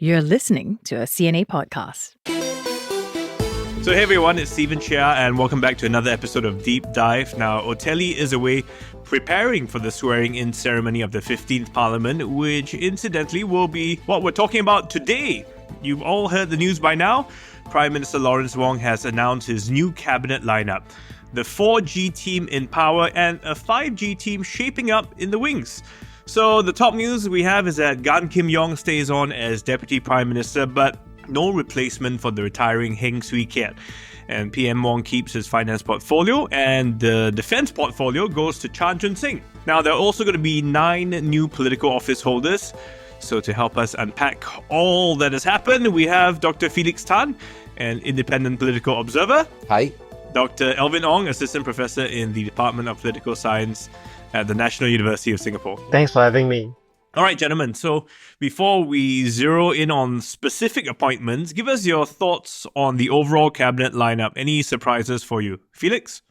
You're listening to a CNA podcast. So hey everyone, it's Chia and welcome back to another episode of Deep Dive. Now, Otelli is away preparing for the swearing-in ceremony of the 15th Parliament, which incidentally will be what we're talking about today. You've all heard the news by now. Prime Minister Lawrence Wong has announced his new cabinet lineup. The 4G team in power and a 5G team shaping up in the wings. So the top news we have is that Gan Kim Yong stays on as Deputy Prime Minister, but no replacement for the retiring Heng Swee Keat. And PM Wong keeps his finance portfolio and the defense portfolio goes to Chan Chun Sing. Now, there are also going to be 9 new political office holders. So to help us unpack all that has happened, we have Dr. Felix Tan, an independent political observer. Hi. Dr. Elvin Ong, assistant professor in the Department of Political Science at the National University of Singapore. Thanks for having me. All right, gentlemen. So before we zero in on specific appointments, give us your thoughts on the overall cabinet lineup. Any surprises for you? Felix?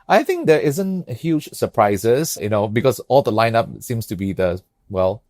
I think there isn't huge surprises, because all the lineup seems to be the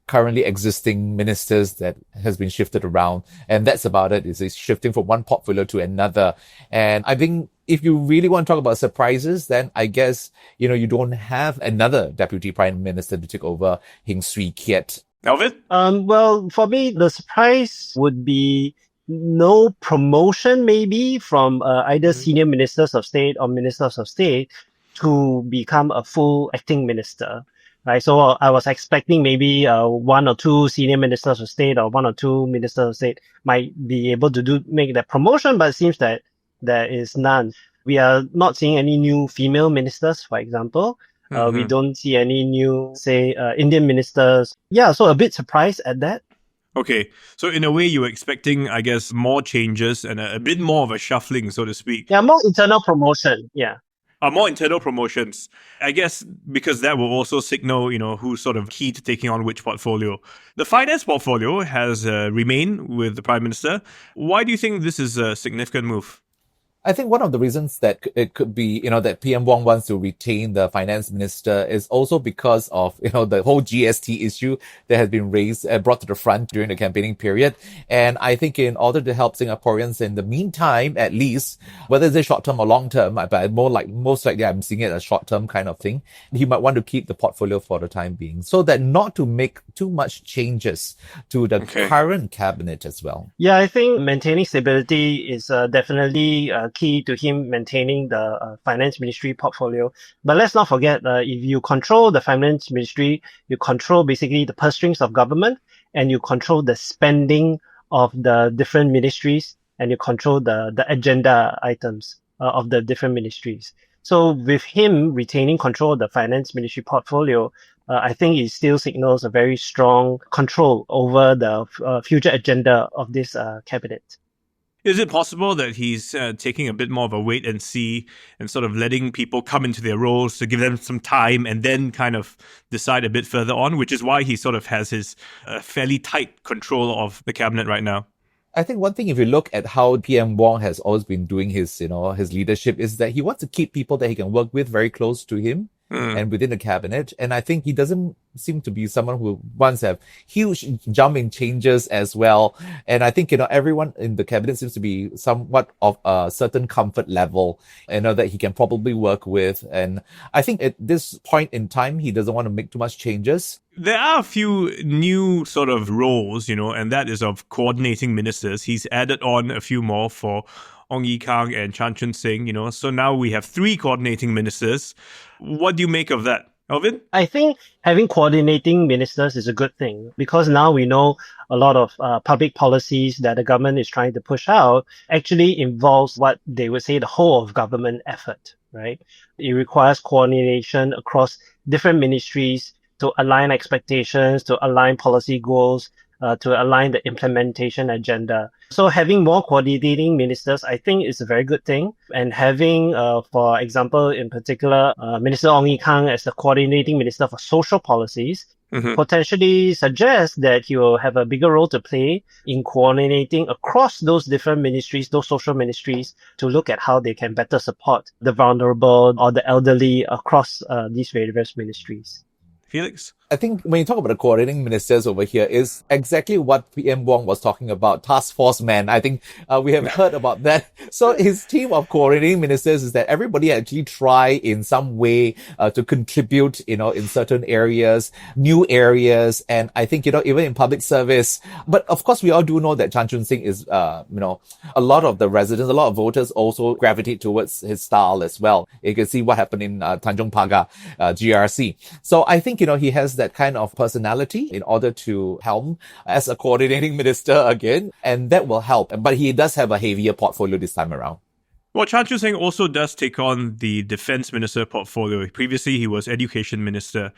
currently existing ministers that has been shifted around. And that's about it. It's shifting from one portfolio to another. And I think if you really want to talk about surprises, then I guess, you don't have another deputy prime minister to take over Heng Swee Keat. Elvin? Well, for me, the surprise would be no promotion maybe from either senior ministers of state or ministers of state to become a full acting minister. Right, so I was expecting maybe 1 or 2 senior ministers of state or 1 or 2 ministers of state might be able to make that promotion, but it seems that there is none. We are not seeing any new female ministers, for example. We don't see any new, Indian ministers. Yeah, so a bit surprised at that. Okay, so in a way you were expecting, I guess, more changes and a bit more of a shuffling, so to speak. Yeah, more internal promotion, yeah. More internal promotions, I guess, because that will also signal, who's sort of key to taking on which portfolio. The finance portfolio has remained with the Prime Minister. Why do you think this is a significant move? I think one of the reasons that it could be, that PM Wong wants to retain the finance minister is also because of, the whole GST issue that has been brought to the front during the campaigning period. And I think in order to help Singaporeans in the meantime, at least, whether it's short-term or long-term, but most likely I'm seeing it as short-term kind of thing, he might want to keep the portfolio for the time being so that not to make too much changes to the current cabinet as well. Yeah, I think maintaining stability is definitely key to him maintaining the finance ministry portfolio. But let's not forget, if you control the finance ministry, you control basically the purse strings of government, and you control the spending of the different ministries, and you control the agenda items of the different ministries. So with him retaining control of the finance ministry portfolio, I think it still signals a very strong control over the future agenda of this cabinet. Is it possible that he's taking a bit more of a wait and see and sort of letting people come into their roles to give them some time and then kind of decide a bit further on, which is why he sort of has his fairly tight control of the cabinet right now? I think one thing, if you look at how PM Wong has always been doing his leadership, is that he wants to keep people that he can work with very close to him. And within the cabinet. And I think he doesn't seem to be someone who wants to have huge jumping changes as well. And I think, everyone in the cabinet seems to be somewhat of a certain comfort level, that he can probably work with. And I think at this point in time, he doesn't want to make too much changes. There are a few new sort of roles, and that is of coordinating ministers. He's added on a few more for Ong Ye Kung and Chan Chun Sing, so now we have 3 coordinating ministers. What do you make of that? Elvin? I think having coordinating ministers is a good thing because now we know a lot of public policies that the government is trying to push out actually involves what they would say the whole of government effort, right? It requires coordination across different ministries to align expectations, to align policy goals, to align the implementation agenda. So having more coordinating ministers, I think is a very good thing. And having, for example, in particular, Minister Ong Ye Kung as the coordinating minister for social policies, potentially suggests that he will have a bigger role to play in coordinating across those different ministries, those social ministries, to look at how they can better support the vulnerable or the elderly across these various ministries. Felix? I think when you talk about the coordinating ministers over here is exactly what PM Wong was talking about, task force man. I think we have heard about that. So his team of coordinating ministers is that everybody actually try in some way to contribute, in certain areas, new areas. And I think, even in public service. But of course, we all do know that Chan Chun Sing is, a lot of the residents, a lot of voters also gravitate towards his style as well. You can see what happened in Tanjong Pagar, GRC. So I think, he has that kind of personality in order to helm as a coordinating minister again, and that will help. But he does have a heavier portfolio this time around. Well, Chan Chun Sing also does take on the defense minister portfolio. Previously, he was education minister.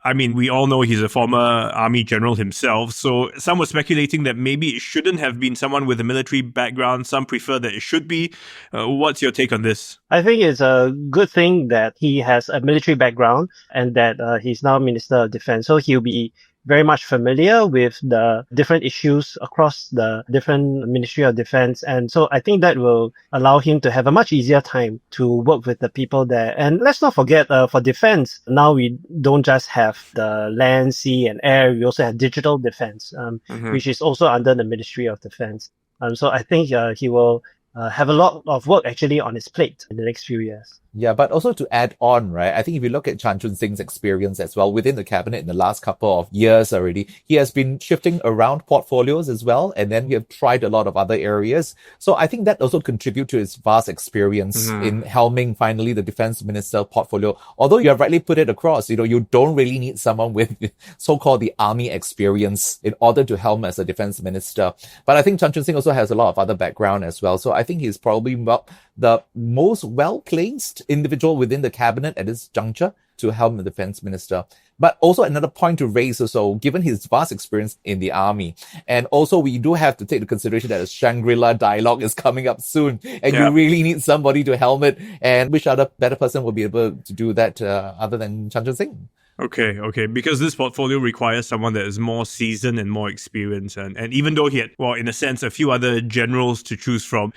I mean, we all know he's a former army general himself. So some were speculating that maybe it shouldn't have been someone with a military background. Some prefer that it should be. What's your take on this? I think it's a good thing that he has a military background and that he's now Minister of Defense. So he'll be very much familiar with the different issues across the different Ministry of Defense. And so I think that will allow him to have a much easier time to work with the people there. And let's not forget, for defense, now we don't just have the land, sea and air. We also have digital defense, which is also under the Ministry of Defense. So I think he will have a lot of work actually on his plate in the next few years. Yeah, but also to add on, right, I think if you look at Chan Chun Sing's experience as well within the cabinet in the last couple of years already, he has been shifting around portfolios as well, and then he have tried a lot of other areas. So I think that also contributes to his vast experience in helming finally the defense minister portfolio. Although you have rightly put it across, you don't really need someone with so-called the army experience in order to helm as a defense minister. But I think Chan Chun Sing also has a lot of other background as well. So I think he's probably the most well-placed individual within the cabinet at this juncture to helm the defense minister. But also another point to raise also, given his vast experience in the army. And also we do have to take into consideration that a Shangri-La dialogue is coming up soon. And you really need somebody to helm it. And which other better person will be able to do that other than Chan Chun Sing? Okay. Because this portfolio requires someone that is more seasoned and more experienced. And even though he had, in a sense, a few other generals to choose from.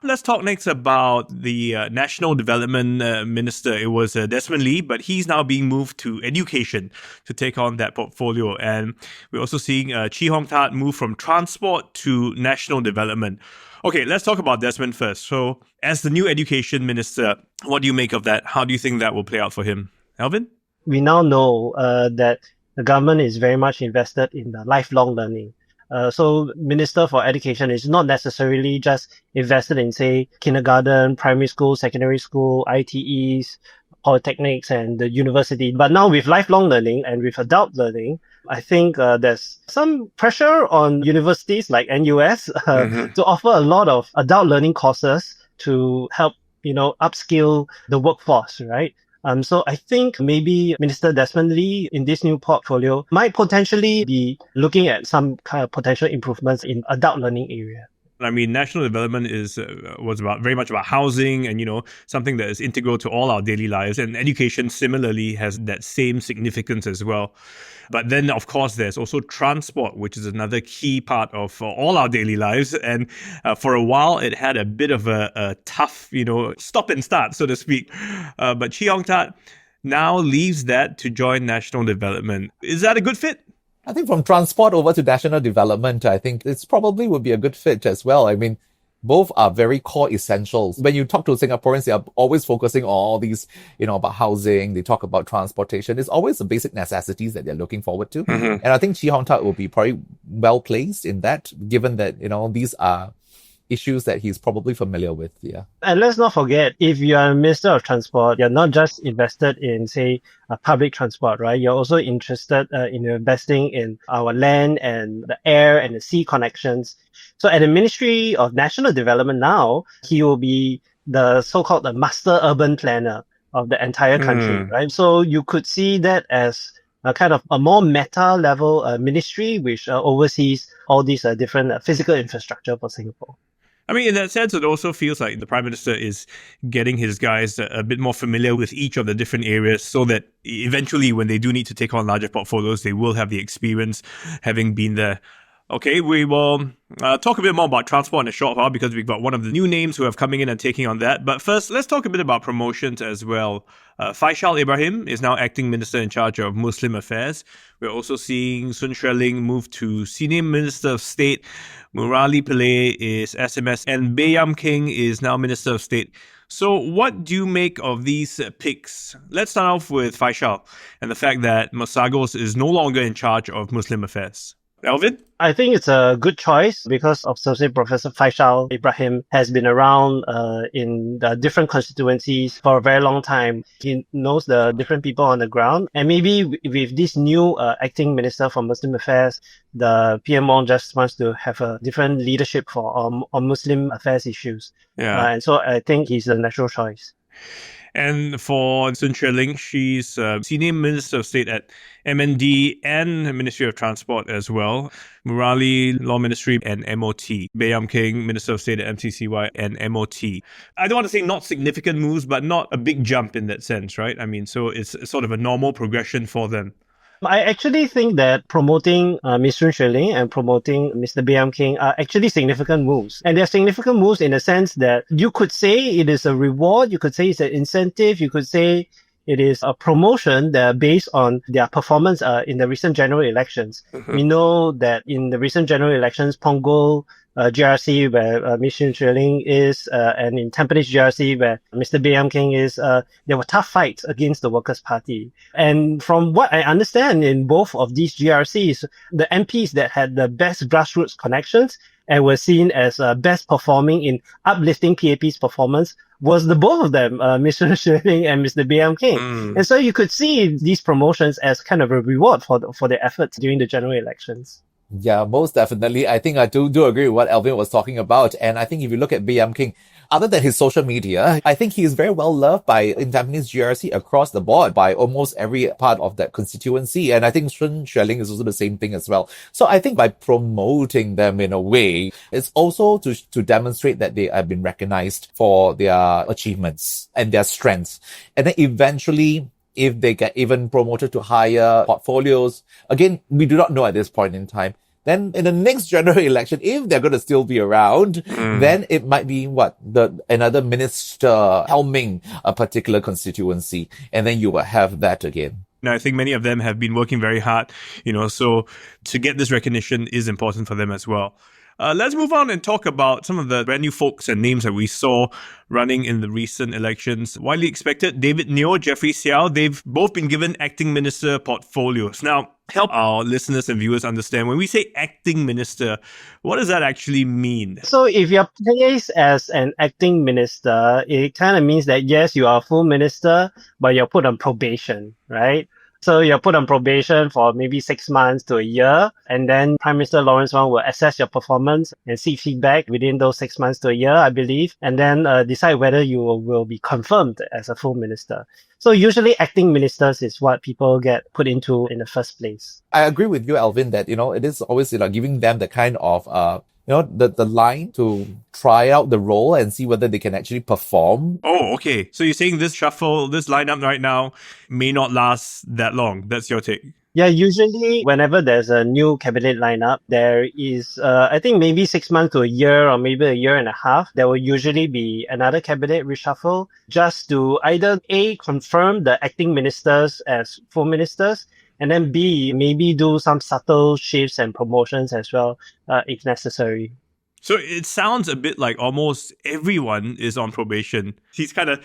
Let's talk next about the National Development Minister. It was Desmond Lee, but he's now being moved to education to take on that portfolio. And we're also seeing Chee Hong Tat move from transport to national development. Okay, let's talk about Desmond first. So as the new education minister, what do you make of that? How do you think that will play out for him? Elvin? We now know that the government is very much invested in the lifelong learning. So Minister for Education is not necessarily just invested in, say, kindergarten, primary school, secondary school, ITEs, polytechnics, and the university. But now with lifelong learning and with adult learning, I think there's some pressure on universities like NUS to offer a lot of adult learning courses to help, upskill the workforce, right? So I think maybe Minister Desmond Lee in this new portfolio might potentially be looking at some kind of potential improvements in adult learning area. I mean, national development was very much about housing and, something that is integral to all our daily lives. And education similarly has that same significance as well. But then, of course, there's also transport, which is another key part of all our daily lives. And for a while, it had a bit of a tough, stop and start, so to speak. But Chee Hong Tat now leaves that to join national development. Is that a good fit? I think from transport over to national development, I think it's probably would be a good fit as well. I mean, both are very core essentials. When you talk to Singaporeans, they are always focusing on all these, about housing. They talk about transportation. It's always the basic necessities that they're looking forward to. And I think Chee Hong Tat will be probably well placed in that, given that, these are issues that he's probably familiar with. Yeah. And let's not forget, if you are a Minister of Transport, you're not just invested in, say, public transport, right? You're also interested in investing in our land and the air and the sea connections. So at the Ministry of National Development now, he will be the so-called the master urban planner of the entire country, right? So you could see that as a kind of a more meta level ministry, which oversees all these different physical infrastructure for Singapore. I mean, in that sense, it also feels like the Prime Minister is getting his guys a bit more familiar with each of the different areas so that eventually when they do need to take on larger portfolios, they will have the experience having been there. Okay, we will talk a bit more about transport in a short while because we've got one of the new names who have coming in and taking on that. But first, let's talk a bit about promotions as well. Faisal Ibrahim is now acting minister in charge of Muslim affairs. We're also seeing Sun Xueling move to senior minister of state. Murali Pillai is SMS, and Bayam King is now minister of state. So what do you make of these picks? Let's start off with Faisal and the fact that Masagos is no longer in charge of Muslim affairs. Elvin? I think it's a good choice because Associate Professor Faisal Ibrahim has been around in the different constituencies for a very long time. He knows the different people on the ground. And maybe with this new acting minister for Muslim affairs, the PM Wong just wants to have a different leadership for on Muslim affairs issues. Yeah. And so I think he's a natural choice. And for Sun Xueling, she's Senior Minister of State at MND and Ministry of Transport as well. Murali, Law Ministry and MOT. Bayam King, Minister of State at MCCY and MOT. I don't want to say not significant moves, but not a big jump in that sense, right? I mean, so it's sort of a normal progression for them. I actually think that promoting Ms. Sun Xueling and promoting Mr. Bayam King are actually significant moves. And they're significant moves in the sense that you could say it is a reward, you could say it's an incentive, you could say it is a promotion that based on their performance in the recent general elections. We know that in the recent general elections, Punggol GRC, where Ms. Sun Xueling is, and in Tampines GRC, where Mr. Bayam King is, there were tough fights against the Workers' Party. And from what I understand in both of these GRCs, the MPs that had the best grassroots connections and were seen as best performing in uplifting PAP's performance was the both of them, Mr. Xueling and Mr. Bayam King. And so you could see these promotions as kind of a reward for their efforts during the general elections. Yeah, most definitely. I think I do agree with what Elvin was talking about. And I think if you look at Bayam King, other than his social media, I think he is very well loved by in Tampines GRC across the board by almost every part of that constituency. And I think Sun Xueling is also the same thing as well. So I think by promoting them in a way, it's also to demonstrate that they have been recognized for their achievements and their strengths. And then eventually, if they get even promoted to higher portfolios, again, we do not know at this point in time. Then in the next general election, if they're going to still be around, then it might be another minister helming a particular constituency. And then you will have that again. Now, I think many of them have been working very hard, so to get this recognition is important for them as well. Let's move on and talk about some of the brand new folks and names that we saw running in the recent elections. Widely expected, David Neo, Jeffrey Xiao, they've both been given acting minister portfolios. Now, help our listeners and viewers understand, when we say acting minister, what does that actually mean? So if you're placed as an acting minister, it kind of means that yes, you are a full minister, but you're put on probation, right? So you're put on probation for maybe 6 months to a year, and then Prime Minister Lawrence Wong will assess your performance and seek feedback within those 6 months to a year, I believe, and then decide whether you will be confirmed as a full minister. So usually acting ministers is what people get put into in the first place. I agree with you, Elvin, that, it is always, giving them the kind of, the line to try out the role and see whether they can actually perform. Oh, okay. So you're saying this shuffle, this lineup right now may not last that long. That's your take. Yeah, usually whenever there's a new cabinet lineup, there is, I think maybe 6 months to a year or maybe a year and a half, there will usually be another cabinet reshuffle just to either A, confirm the acting ministers as full ministers, and then B, maybe do some subtle shifts and promotions as well, if necessary. So it sounds a bit like almost everyone is on probation. He's kind of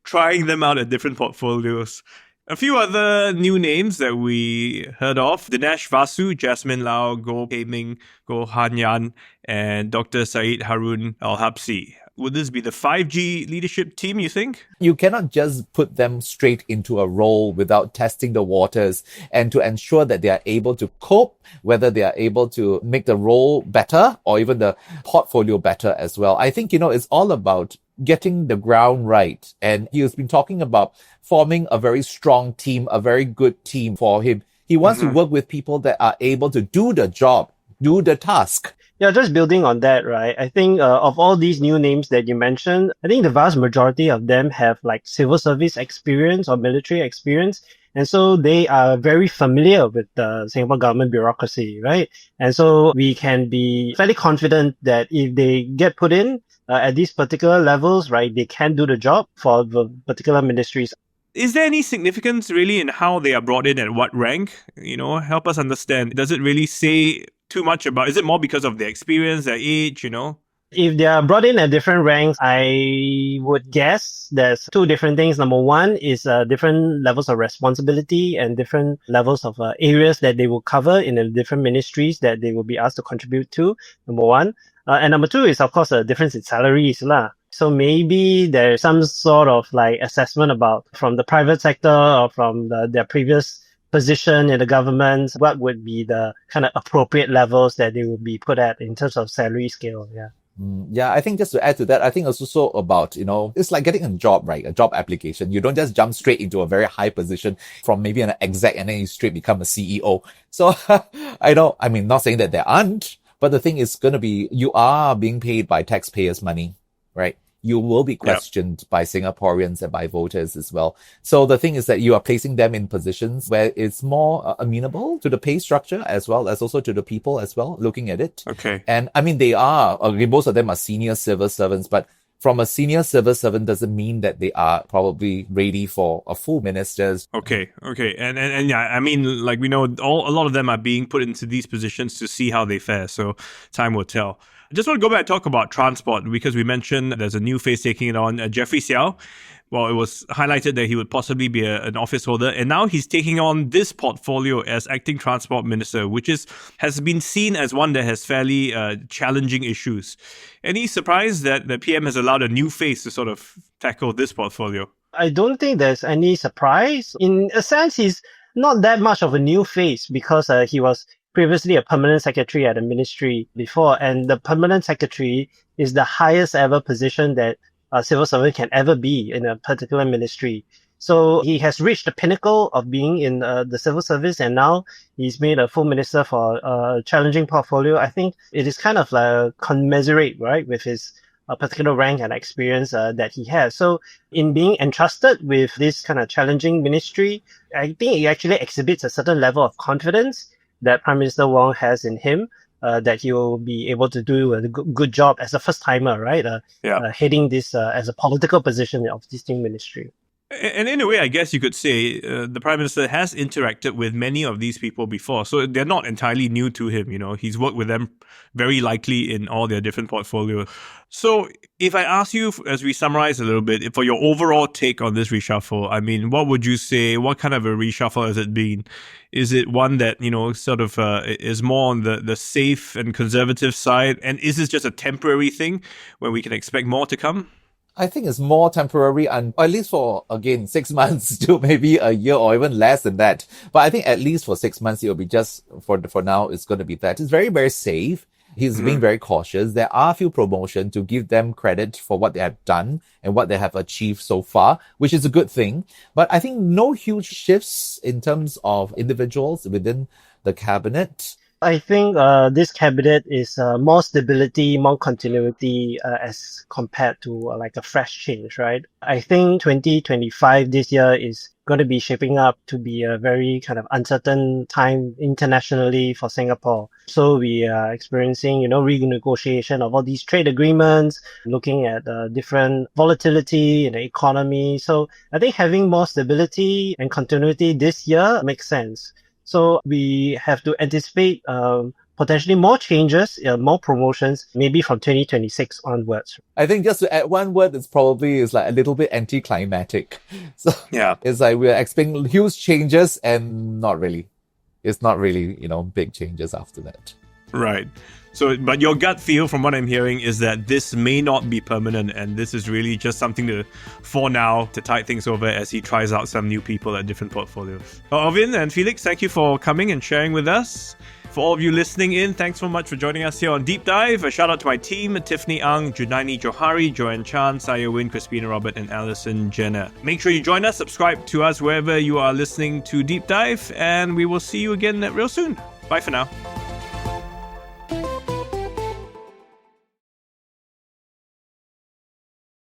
trying them out at different portfolios. A few other new names that we heard of: Dinesh Vasu, Jasmine Lau, Goh Pei Ming, Goh Han Yan, and Dr. Said Harun Al-Habsi. Would this be the 5G leadership team, you think? You cannot just put them straight into a role without testing the waters and to ensure that they are able to cope, whether they are able to make the role better or even the portfolio better as well. I think, it's all about getting the ground right. And he has been talking about forming a very strong team, a very good team for him. He wants to work with people that are able to do the job, do the task. Yeah, just building on that, right? I think of all these new names that you mentioned, I think the vast majority of them have like civil service experience or military experience. And so they are very familiar with the Singapore government bureaucracy, right? And so we can be fairly confident that if they get put in at these particular levels, right, they can do the job for the particular ministries. Is there any significance really in how they are brought in at what rank? Help us understand. Does it really say too much about, is it more because of their experience, their age, If they are brought in at different ranks, I would guess there's two different things. Number one is different levels of responsibility and different levels of areas that they will cover in the different ministries that they will be asked to contribute to, number one. And number two is, of course, a difference in salaries lah. So maybe there's some sort of like assessment about from the private sector or from their previous position in the government, what would be the kind of appropriate levels that they will be put at in terms of salary scale. Yeah. Yeah, I think just to add to that, I think it's also about, it's like getting a job, right? A job application. You don't just jump straight into a very high position from maybe an exec and then you straight become a CEO. So not saying that there aren't, but the thing is going to be, you are being paid by taxpayers' money, right? You will be questioned by Singaporeans and by voters as well. So the thing is that you are placing them in positions where it's more amenable to the pay structure as well as also to the people as well, looking at it. Okay. And most of them are senior civil servants, but from a senior civil servant doesn't mean that they are probably ready for a full minister's. Okay. And yeah, like we know, a lot of them are being put into these positions to see how they fare. So time will tell. I just want to go back and talk about transport because we mentioned there's a new face taking it on, Jeffrey Xiao. Well, it was highlighted that he would possibly be an office holder, and now he's taking on this portfolio as acting transport minister, which has been seen as one that has fairly challenging issues. Any surprise that the PM has allowed a new face to sort of tackle this portfolio? I don't think there's any surprise. In a sense, he's not that much of a new face because he was previously a permanent secretary at a ministry before, and the permanent secretary is the highest ever position that a civil servant can ever be in a particular ministry. So he has reached the pinnacle of being in the civil service, and now he's made a full minister for a challenging portfolio. I think it is kind of like commensurate, right, with his particular rank and experience that he has. So in being entrusted with this kind of challenging ministry, I think it actually exhibits a certain level of confidence that Prime Minister Wong has in him, that he will be able to do a good job as a first-timer, right? Heading this as a political position of this new ministry. And in a way, I guess you could say the Prime Minister has interacted with many of these people before, so they're not entirely new to him. He's worked with them very likely in all their different portfolios. So if I ask you, as we summarize a little bit, for your overall take on this reshuffle, what would you say? What kind of a reshuffle has it been? Is it one that, sort of is more on the safe and conservative side? And is this just a temporary thing when we can expect more to come? I think it's more temporary, and at least for, again, 6 months to maybe a year or even less than that. But I think at least for 6 months, it will be just, for now, it's going to be that. It's very, very safe. He's being very cautious. There are a few promotions to give them credit for what they have done and what they have achieved so far, which is a good thing. But I think no huge shifts in terms of individuals within the cabinet. I think this cabinet is more stability, more continuity as compared to like a fresh change, right? I think 2025 this year is going to be shaping up to be a very kind of uncertain time internationally for Singapore. So we are experiencing, renegotiation of all these trade agreements, looking at different volatility in the economy. So I think having more stability and continuity this year makes sense. So we have to anticipate potentially more changes, more promotions, maybe from 2026 onwards. I think just to add one word, it's probably like a little bit anticlimactic. So yeah, it's like we're expecting huge changes and not really. It's not really, big changes after that. Right. So, but your gut feel from what I'm hearing is that this may not be permanent, and this is really just something for now, to tide things over as he tries out some new people at different portfolios. Elvin and Felix, thank you for coming and sharing with us. For all of you listening in, thanks so much for joining us here on Deep Dive. A shout out to my team, Tiffany Ang, Junaini Johari, Joanne Chan, Saya Win, Crispina Robert, and Alison Jenner. Make sure you join us, subscribe to us wherever you are listening to Deep Dive, and we will see you again real soon. Bye for now.